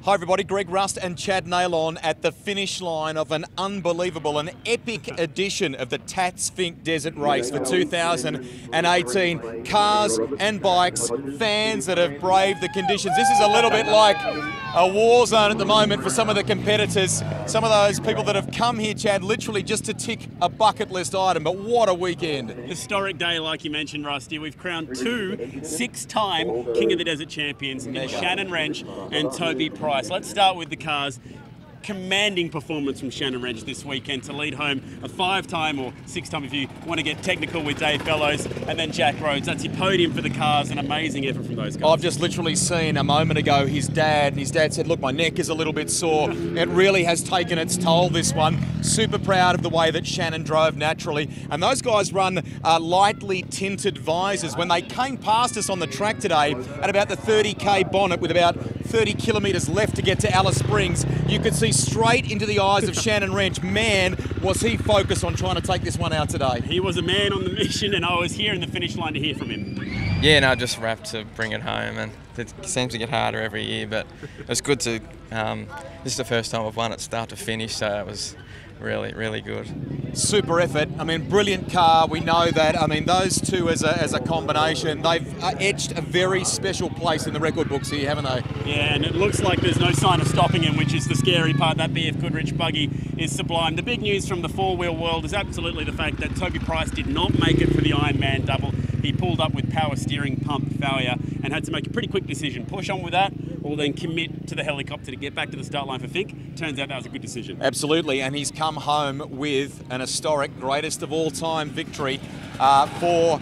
Hi everybody, Greg Rust and Chad Nailon at the finish line of an unbelievable, an epic edition of the Tatts Finke Desert Race for 2018. Cars and bikes, fans that have braved the conditions. This is a little bit like a war zone at the moment for some of the competitors. Some of those people that have come here, Chad, literally just to tick a bucket list item, but what a weekend. Historic day, like you mentioned, Rusty. We've crowned two six-time King of the Desert champions in Shannon Wrench and Toby Price. Let's start with the cars. Commanding performance from Shannon Wrench this weekend to lead home a five-time or six-time, if you want to get technical, with Dave Fellows, and then Jack Rhodes. That's your podium for the cars. An amazing effort from those guys. I've just literally seen a moment ago his dad, and his dad said, look, my neck is a little bit sore. It really has taken its toll, this one. Super proud of the way that Shannon drove naturally. And those guys run lightly tinted visors. When they came past us on the track today at about the 30k bonnet with about 30 kilometres left to get to Alice Springs, you could see straight into the eyes of Shannon Wrench. Man, was he focused on trying to take this one out today. He was a man on the mission, and I was here in the finish line to hear from him. Yeah, no, just wrapped to bring it home, and it seems to get harder every year, but it's good to, this is the first time I've won it start to finish, so it was really, really good. Super effort. I mean, brilliant car. We know that. I mean, those two as a combination, they've etched a very special place in the record books here, haven't they? Yeah, and it looks like there's no sign of stopping him, which is the scary part. That BF Goodrich buggy is sublime. The big news from the four-wheel world is absolutely the fact that Toby Price did not make it for the Ironman double. He pulled up with power steering pump failure and had to make a pretty quick decision. Push on with that, or then commit to the helicopter to get back to the start line for Finke. Turns out that was a good decision. Absolutely, and he's come home with an historic, greatest of all time victory for,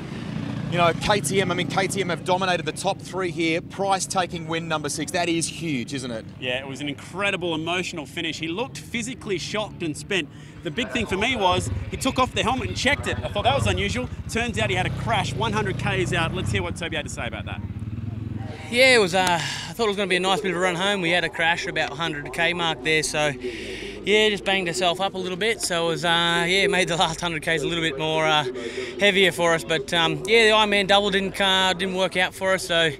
you know, KTM. I mean, KTM have dominated the top three here. Price taking win number 6. That is huge, isn't it? Yeah, it was an incredible emotional finish. He looked physically shocked and spent. The big thing for me was he took off the helmet and checked it. I thought that was unusual. Turns out he had a crash 100 k's out. Let's hear what Toby had to say about that. Yeah, it was. I thought it was going to be a nice bit of a run home. We had a crash about 100k mark there, so yeah, just banged ourselves up a little bit. So it was, yeah, made the last 100k's a little bit more heavier for us. But yeah, the Ironman double didn't work out for us, so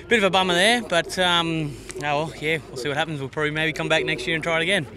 bit of a bummer there. But oh well, yeah, we'll see what happens. We'll probably maybe come back next year and try it again.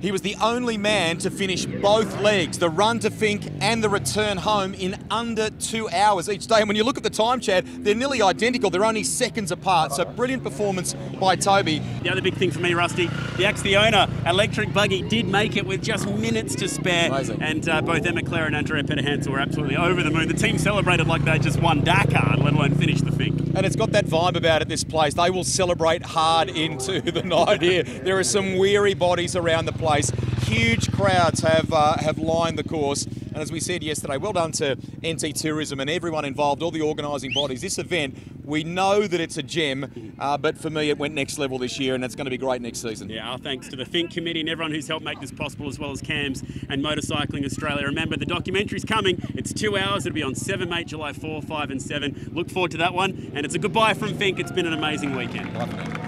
He was the only man to finish both legs, the run to Finke and the return home, in under 2 hours each day. And when you look at the time, Chad, they're nearly identical. They're only seconds apart. So brilliant performance by Toby. The other big thing for me, Rusty, the Axe-the-Owner electric buggy did make it with just minutes to spare. Amazing. And both Emma Clare and Andrea Petterhansel were absolutely over the moon. The team celebrated like they just won Dakar, let alone finished the Finke. And it's got that vibe about it, this place. They will celebrate hard into the night here. There are some weary bodies around the place. Huge crowds have lined the course. And as we said yesterday, well done to NT Tourism and everyone involved, all the organising bodies. This event, we know that it's a gem, but for me it went next level this year, and it's going to be great next season. Yeah, our thanks to the Finke committee and everyone who's helped make this possible, as well as CAMS and Motorcycling Australia. Remember, the documentary's coming. It's 2 hours. It'll be on 7, mate, July 4, 5 and 7. Look forward to that one. And it's a goodbye from Finke. It's been an amazing weekend. Bye for now.